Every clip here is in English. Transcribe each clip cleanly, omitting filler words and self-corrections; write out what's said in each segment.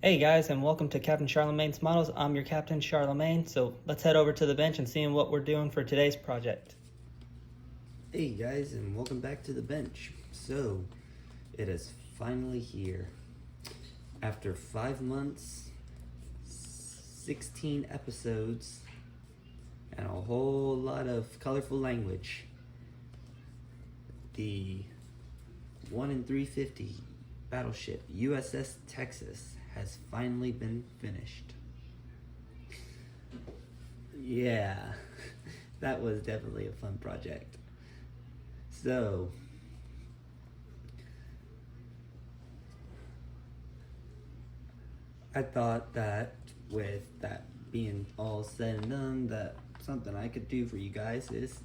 Hey guys, and welcome to Captain Charlemagne's Models. I'm your Captain Charlemagne, so let's head over to the bench and see what we're doing for today's project. Hey guys, and welcome back to the bench. So, it is finally here. After 5 months, 16 episodes, and a whole lot of colorful language, the 1 in 350 battleship USS Texas has finally been finished. Yeah, that was definitely a fun project. So, I thought that with that being all said and done, that something I could do for you guys is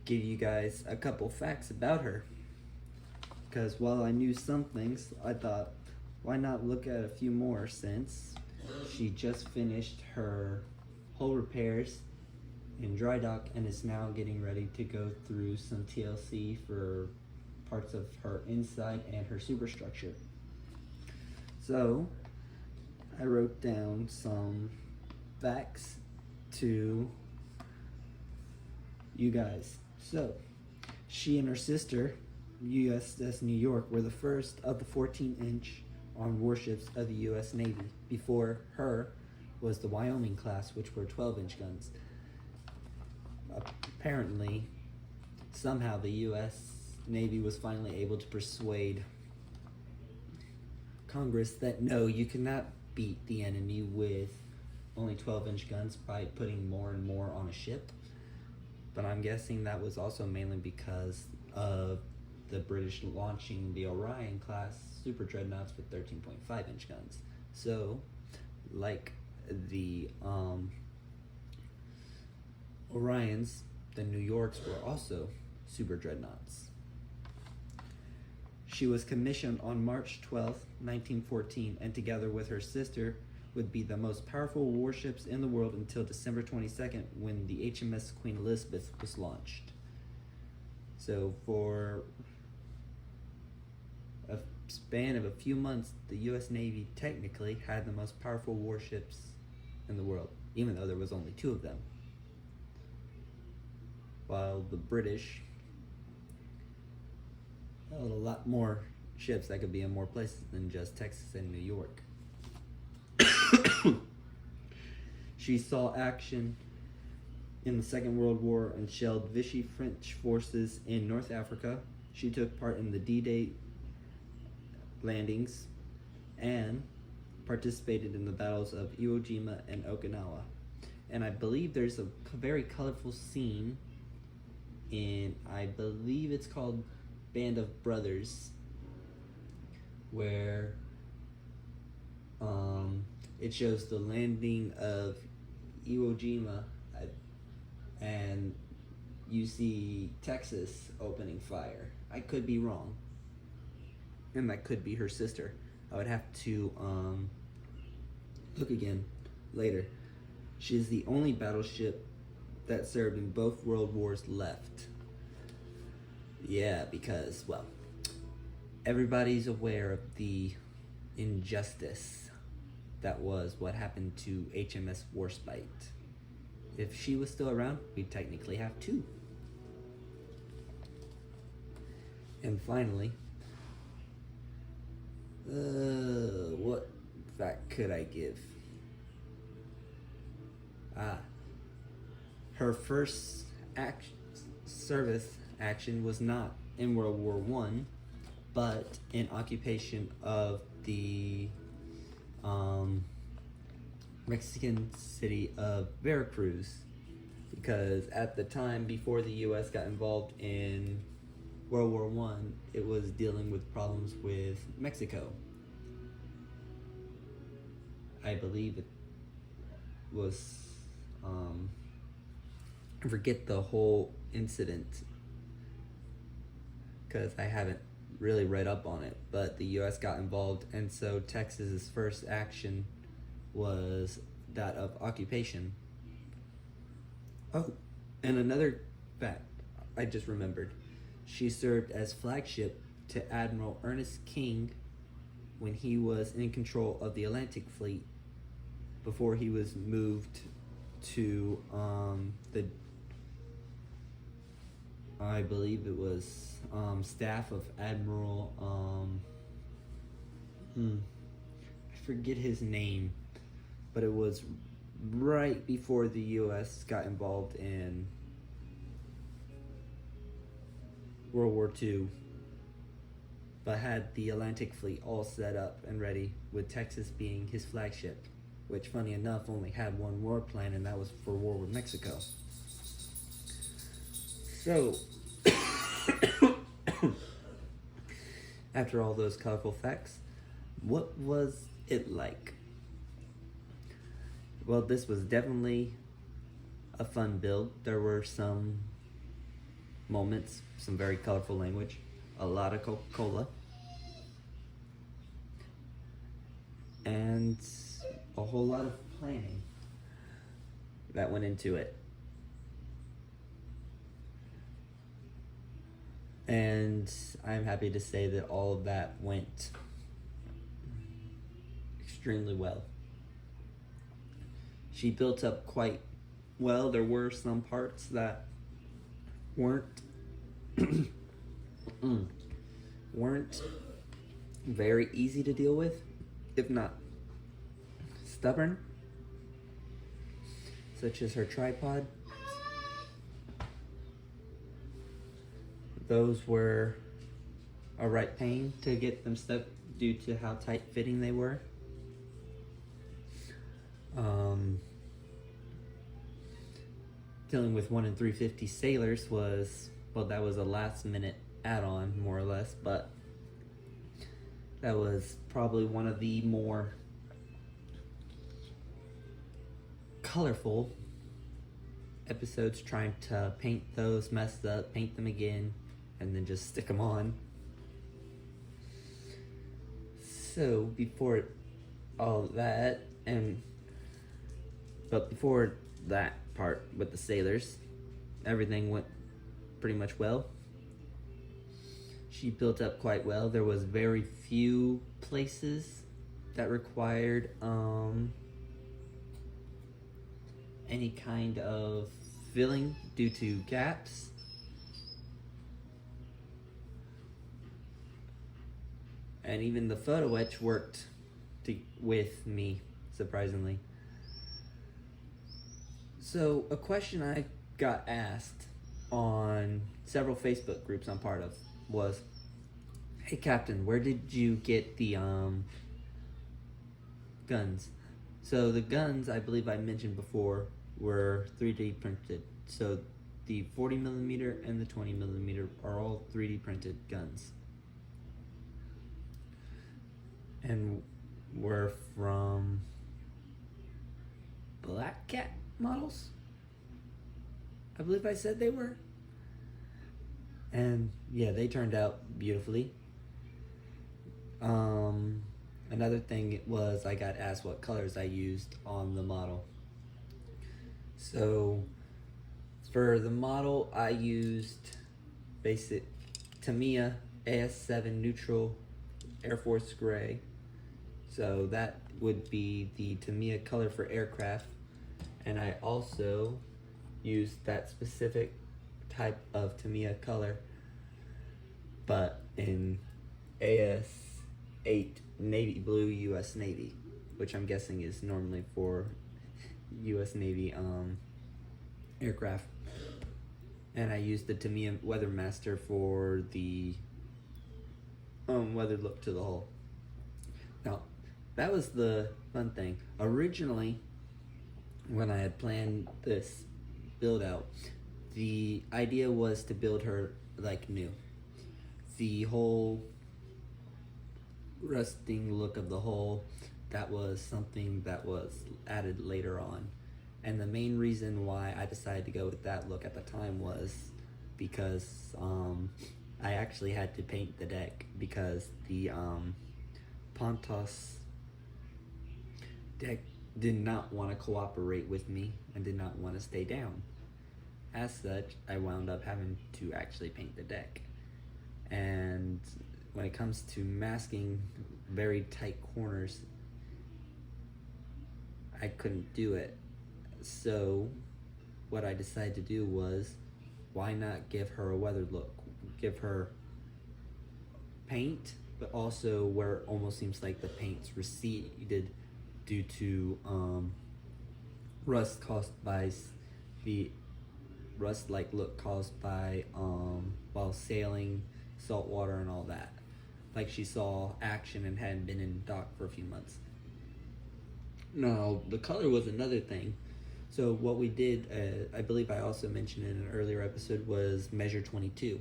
give you guys a couple facts about her. Because while I knew some things, I thought, why not look at a few more, since she just finished her hull repairs in dry dock and is now getting ready to go through some TLC for parts of her inside and her superstructure. So I wrote down some facts to you guys. So she and her sister, USS New York, were the first of the 14-inch armed warships of the US Navy. Before her was the Wyoming class, which were 12-inch guns. Apparently, somehow the US Navy was finally able to persuade Congress that no, you cannot beat the enemy with only 12-inch guns by putting more and more on a ship. But I'm guessing that was also mainly because of the British launching the Orion class super dreadnoughts with 13.5-inch guns. So, like the Orions, the New Yorks were also super dreadnoughts. She was commissioned on March 12, 1914, and together with her sister would be the most powerful warships in the world until December 22nd, when the HMS Queen Elizabeth was launched. So for a span of a few months, the US Navy technically had the most powerful warships in the world, even though there was only 2 of them. While the British held a lot more ships that could be in more places than just Texas and New York. She saw action in the Second World War and shelled Vichy French forces in North Africa. She took part in the D-Day landings and participated in the battles of Iwo Jima and Okinawa. And I believe there's a very colorful scene in, I believe it's called Band of Brothers, where it shows the landing of Iwo Jima, and you see Texas opening fire. I could be wrong, and that could be her sister. I would have to look again later. She is the only battleship that served in both world wars left. Yeah, because, well, everybody's aware of the injustice that was what happened to HMS Warspite. If she was still around, we'd technically have 2. And finally, what fact could I give? Her first service action was not in World War I, but in occupation of the Mexican city of Veracruz, because at the time before the US got involved in World War I, it was dealing with problems with Mexico. I believe it was, I forget the whole incident because I haven't really read up on it, but the US got involved, and so Texas's first action was that of occupation. Oh, and another fact I just remembered. She served as flagship to Admiral Ernest King when he was in control of the Atlantic Fleet before he was moved to the, I believe it was staff of Admiral I forget his name, but it was right before the U.S. got involved in World War II, but had the Atlantic Fleet all set up and ready, with Texas being his flagship, which, funny enough, only had one war plan, and that was for war with Mexico. So, after all those colorful facts, what was it like? Well, this was definitely a fun build. There were some moments, some very colorful language, a lot of Coca-Cola, and a whole lot of planning that went into it. And I'm happy to say that all of that went extremely well. She built up quite well. There were some parts that weren't very easy to deal with, if not stubborn, such as her tripod. Those were a right pain to get them stuck due to how tight fitting they were. Dealing with 1 in 350 sailors was, well, that was a last minute add-on, more or less, but that was probably one of the more colorful episodes, trying to paint those messed up, paint them again, and then just stick them on. So before all that, but before that part with the sailors, everything went pretty much well. She built up quite well. There was very few places that required any kind of filling due to gaps. And even the photo etch worked with me, surprisingly. So, a question I got asked on several Facebook groups I'm part of was, "Hey Captain, where did you get the guns?" So the guns, I believe I mentioned before, were 3D printed. So the 40mm and the 20mm are all 3D printed guns, and were from Black Cat models, I believe I said they were. And yeah, they turned out beautifully. Another thing was I got asked what colors I used on the model. So for the model, I used basic Tamiya AS7 neutral Air Force gray. So that would be the Tamiya color for aircraft. And I also used that specific type of Tamiya color, but in AS8 navy blue US Navy, which I'm guessing is normally for US Navy aircraft. And I used the Tamiya Weathermaster for the weather look to the hull. Now, that was the fun thing. Originally, when I had planned this build out, the idea was to build her like new. The whole rusting look of the hull, that was something that was added later on. And the main reason why I decided to go with that look at the time was because I actually had to paint the deck, because the Pontos deck did not want to cooperate with me and did not want to stay down. As such, I wound up having to actually paint the deck. And when it comes to masking very tight corners, I couldn't do it. So what I decided to do was, why not give her a weathered look? Give her paint, but also where it almost seems like the paint's receded due to rust caused by the rust-like look caused by while sailing, salt water, and all that. Like she saw action and hadn't been in dock for a few months. Now, the color was another thing. So what we did, I believe I also mentioned in an earlier episode, was measure 22,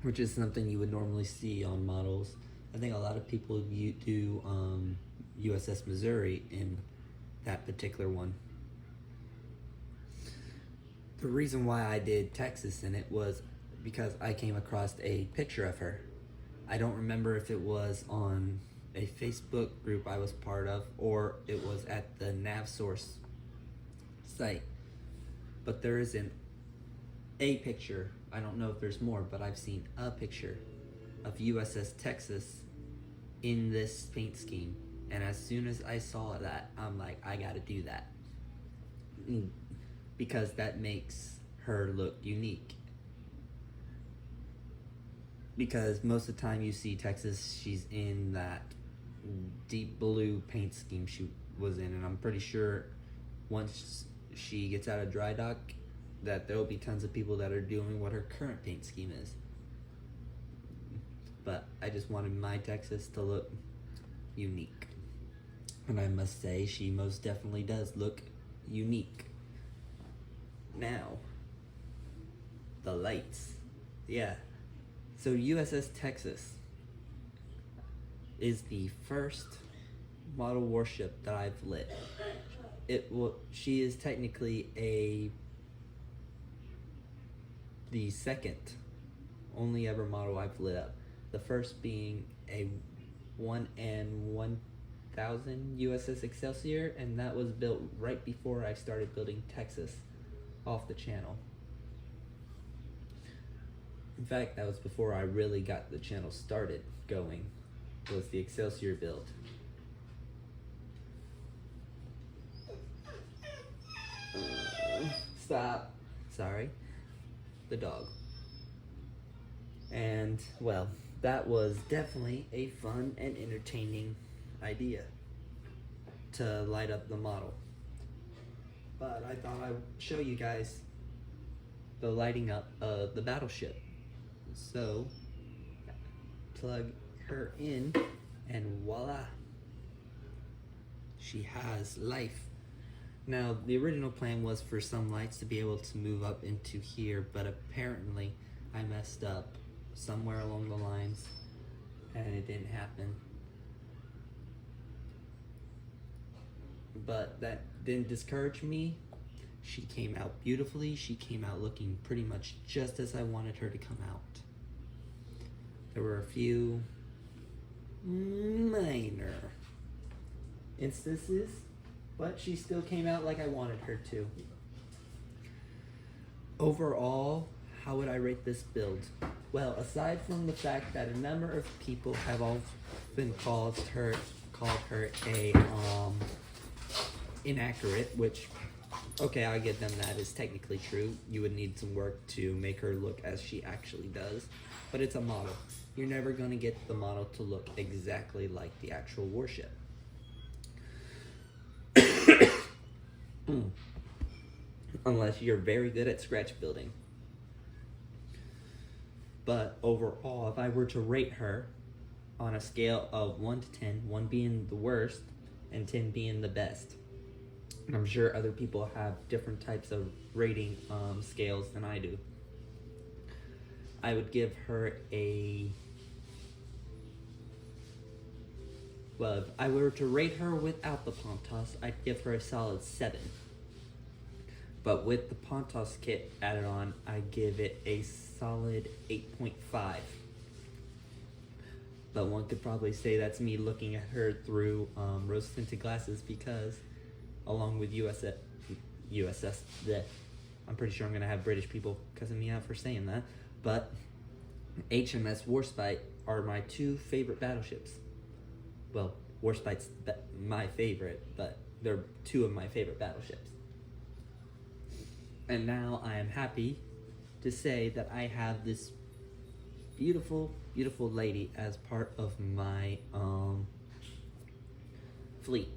which is something you would normally see on models. I think a lot of people do USS Missouri in that particular one. The reason why I did Texas in it was because I came across a picture of her. I don't remember if it was on a Facebook group I was part of or it was at the NavSource site. But there is a picture, I don't know if there's more, but I've seen a picture of USS Texas in this paint scheme. And as soon as I saw that, I'm like, I gotta do that. Because that makes her look unique. Because most of the time you see Texas, she's in that deep blue paint scheme she was in, and I'm pretty sure once she gets out of dry dock that there will be tons of people that are doing what her current paint scheme is. But I just wanted my Texas to look unique, and I must say she most definitely does look unique. Now, the lights. Yeah. So USS Texas is the first model warship that I've lit. She is technically the second only ever model I've lit up. The first being a 1N1000 USS Excelsior, and that was built right before I started building Texas off the channel. In fact, that was before I really got the channel started going, was the Excelsior build. Stop. Sorry. The dog. And, well, that was definitely a fun and entertaining idea to light up the model. But I thought I'd show you guys the lighting up of the battleship. So, plug her in, and voila, she has life. Now, the original plan was for some lights to be able to move up into here, but apparently I messed up somewhere along the lines, and it didn't happen. But that didn't discourage me. She came out beautifully. She came out looking pretty much just as I wanted her to come out. There were a few minor instances, but she still came out like I wanted her to. Overall, how would I rate this build? Well, aside from the fact that a number of people have often called her a inaccurate, which, okay, I'll give them that is technically true. You would need some work to make her look as she actually does, but it's a model. You're never going to get the model to look exactly like the actual warship. Unless you're very good at scratch building. But overall, if I were to rate her on a scale of 1 to 10, 1 being the worst and 10 being the best, and I'm sure other people have different types of rating scales than I do, I would give her well, if I were to rate her without the Pontos, I'd give her a solid 7. But with the Pontos kit added on, I give it a solid 8.5. But one could probably say that's me looking at her through rose-tinted glasses, because along with USS, I'm pretty sure I'm going to have British people cussing me out for saying that, but HMS Warspite are my two favorite battleships. Well, Warspite's my favorite, but they're two of my favorite battleships. And now I am happy to say that I have this beautiful, beautiful lady as part of my fleet.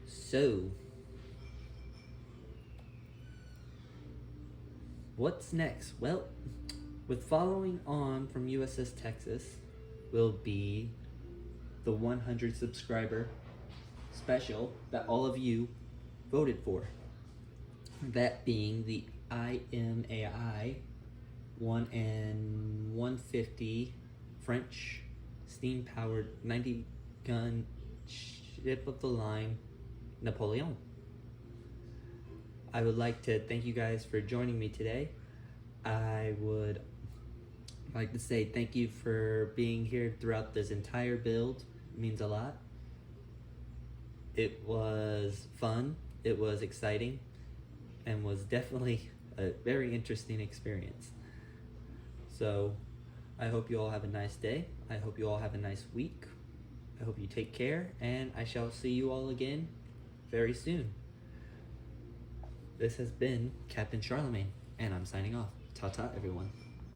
So, what's next? Well, with following on from USS Texas will be the 100 subscriber special that all of you voted for. That being the IMAI 1 and 150 French steam-powered 90-gun ship of the line Napoleon. I would like to thank you guys for joining me today. I would like to say thank you for being here throughout this entire build. It means a lot. It was fun, it was exciting, and was definitely a very interesting experience. So I hope you all have a nice day. I hope you all have a nice week. I hope you take care, and I shall see you all again very soon. This has been Captain Charlemagne, and I'm signing off. Ta-ta, everyone.